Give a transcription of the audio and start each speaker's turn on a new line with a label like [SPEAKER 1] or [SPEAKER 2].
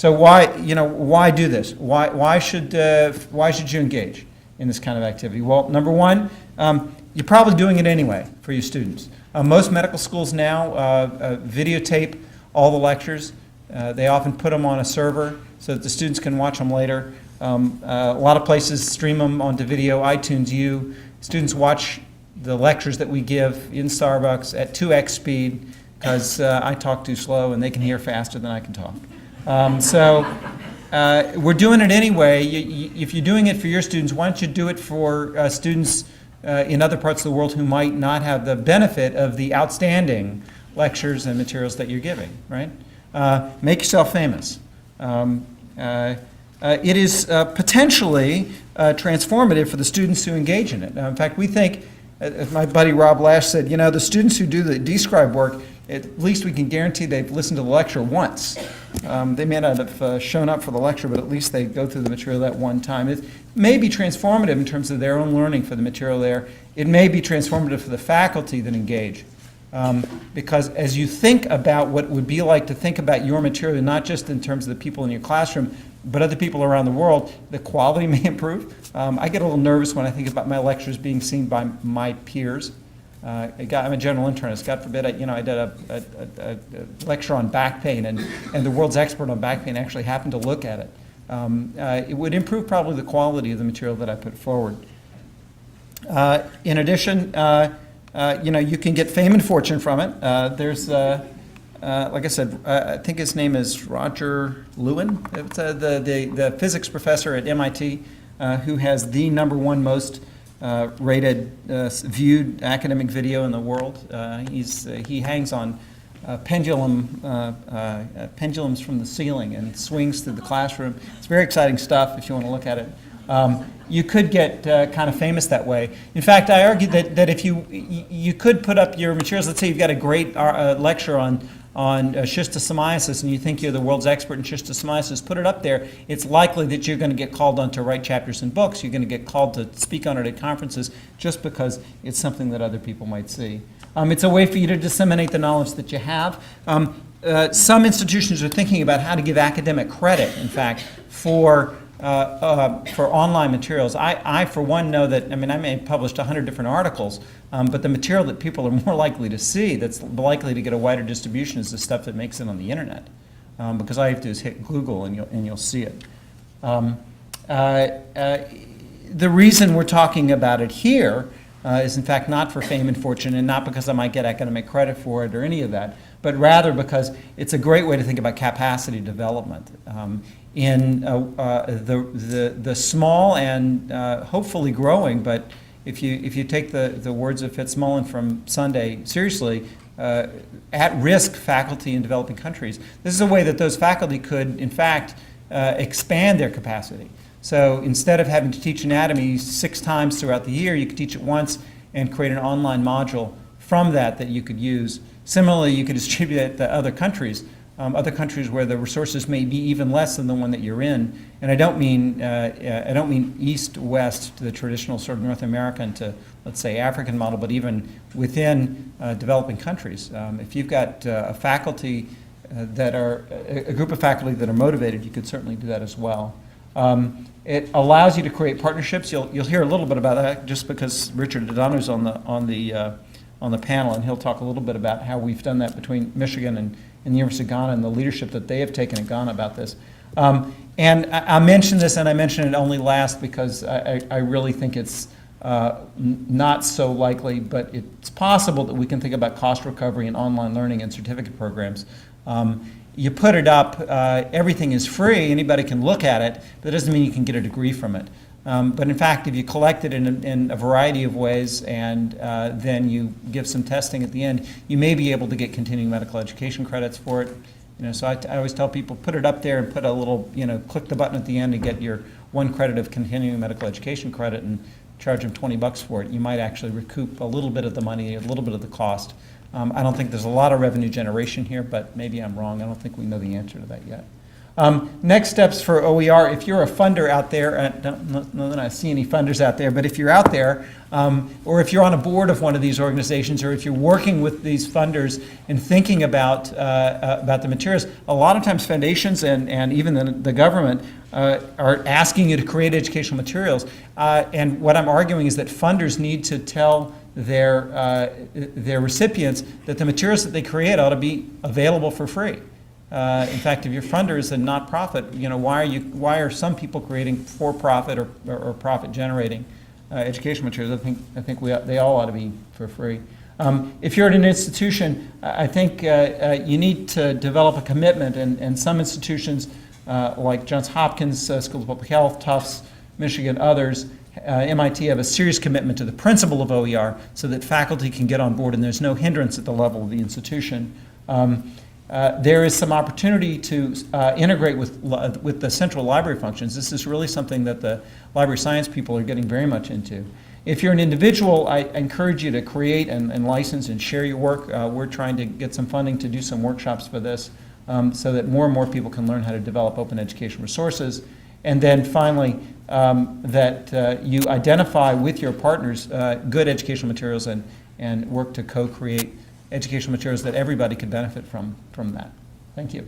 [SPEAKER 1] So why do this? Why should you engage in this kind of activity? Well, number one, you're probably doing it anyway for your students. Most medical schools now videotape all the lectures. They often put them on a server so that the students can watch them later. A lot of places stream them onto video, iTunes U. Students watch the lectures that we give in Starbucks at 2x speed because I talk too slow and they can hear faster than I can talk. We're doing it anyway. If you're doing it for your students, why don't you do it for students in other parts of the world who might not have the benefit of the outstanding lectures and materials that you're giving, right? Make yourself famous. It is potentially transformative for the students who engage in it. In fact, we think, as my buddy Rob Lash said, the students who do the describe work, at least we can guarantee they've listened to the lecture once. They may not have shown up for the lecture, but at least they go through the material that one time. It may be transformative in terms of their own learning for the material there. It may be transformative for the faculty that engage. Because as you think about what it would be like to think about your material, not just in terms of the people in your classroom, but other people around the world, the quality may improve. I get a little nervous when I think about my lectures being seen by my peers. I'm a general internist. God forbid, I did a lecture on back pain, and the world's expert on back pain actually happened to look at it. It would improve probably the quality of the material that I put forward. In addition, you can get fame and fortune from it. There's, like I said, I think his name is Roger Lewin. It's the physics professor at MIT who has the 1 most rated, viewed academic video in the world. He hangs on pendulums from the ceiling and swings through the classroom. It's very exciting stuff if you want to look at it. You could get kind of famous that way. In fact, I argue that if you could put up your materials, let's say you've got a great lecture on schistosomiasis and you think you're the world's expert in schistosomiasis, put it up there. It's likely that you're going to get called on to write chapters in books. You're going to get called to speak on it at conferences just because it's something that other people might see. It's a way for you to disseminate the knowledge that you have. Some institutions are thinking about how to give academic credit, in fact, for online materials. I, for one, know that, I may have published 100 different articles, but the material that people are more likely to see, that's likely to get a wider distribution, is the stuff that makes it on the internet. Because all you have to do is hit Google and you'll see it. The reason we're talking about it here is, in fact, not for fame and fortune, and not because I might get academic credit for it or any of that, but rather because it's a great way to think about capacity development. In the small and hopefully growing, but if you take the words of Fitzmullen from Sunday seriously, at-risk faculty in developing countries, this is a way that those faculty could, in fact, expand their capacity. So instead of having to teach anatomy 6 times throughout the year, you could teach it once and create an online module from that you could use. Similarly, you could distribute it to other countries where the resources may be even less than the one that you're in. And I don't mean east-west to the traditional sort of North American to, let's say, African model, but even within developing countries. If you've got a group of faculty that are motivated, you could certainly do that as well. It allows you to create partnerships. You'll hear a little bit about that just because Richard Dodono's on the panel, and he'll talk a little bit about how we've done that between Michigan and the University of Ghana and the leadership that they have taken in Ghana about this. And I mention this, and I mention it only last because I really think it's not so likely, but it's possible that we can think about cost recovery in online learning and certificate programs. You put it up, everything is free, anybody can look at it, but that doesn't mean you can get a degree from it. But in fact, if you collect it in a variety of ways and then you give some testing at the end, you may be able to get continuing medical education credits for it. So I always tell people, put it up there and put a little, click the button at the end and get your 1 credit of continuing medical education credit and charge them $20 for it. You might actually recoup a little bit of the money, a little bit of the cost. I don't think there's a lot of revenue generation here, but maybe I'm wrong. I don't think we know the answer to that yet. Next steps for OER, if you're a funder out there, I don't know that I see any funders out there, but if you're out there, or if you're on a board of one of these organizations, or if you're working with these funders and thinking about the materials, a lot of times foundations and even the government are asking you to create educational materials. And what I'm arguing is that funders need to tell their recipients that the materials that they create ought to be available for free. In fact, if your funder is a not-profit, why are some people creating for-profit or profit-generating education materials? I think they all ought to be for free. If you're at an institution, I think you need to develop a commitment, and some institutions like Johns Hopkins School of Public Health, Tufts, Michigan, others, MIT have a serious commitment to the principle of OER so that faculty can get on board and there's no hindrance at the level of the institution. There is some opportunity to integrate with the central library functions. This is really something that the library science people are getting very much into. If you're an individual, I encourage you to create and license and share your work. We're trying to get some funding to do some workshops for this so that more and more people can learn how to develop open education resources. And then finally, that you identify with your partners good educational materials and work to co-create educational materials that everybody can benefit from that. Thank you.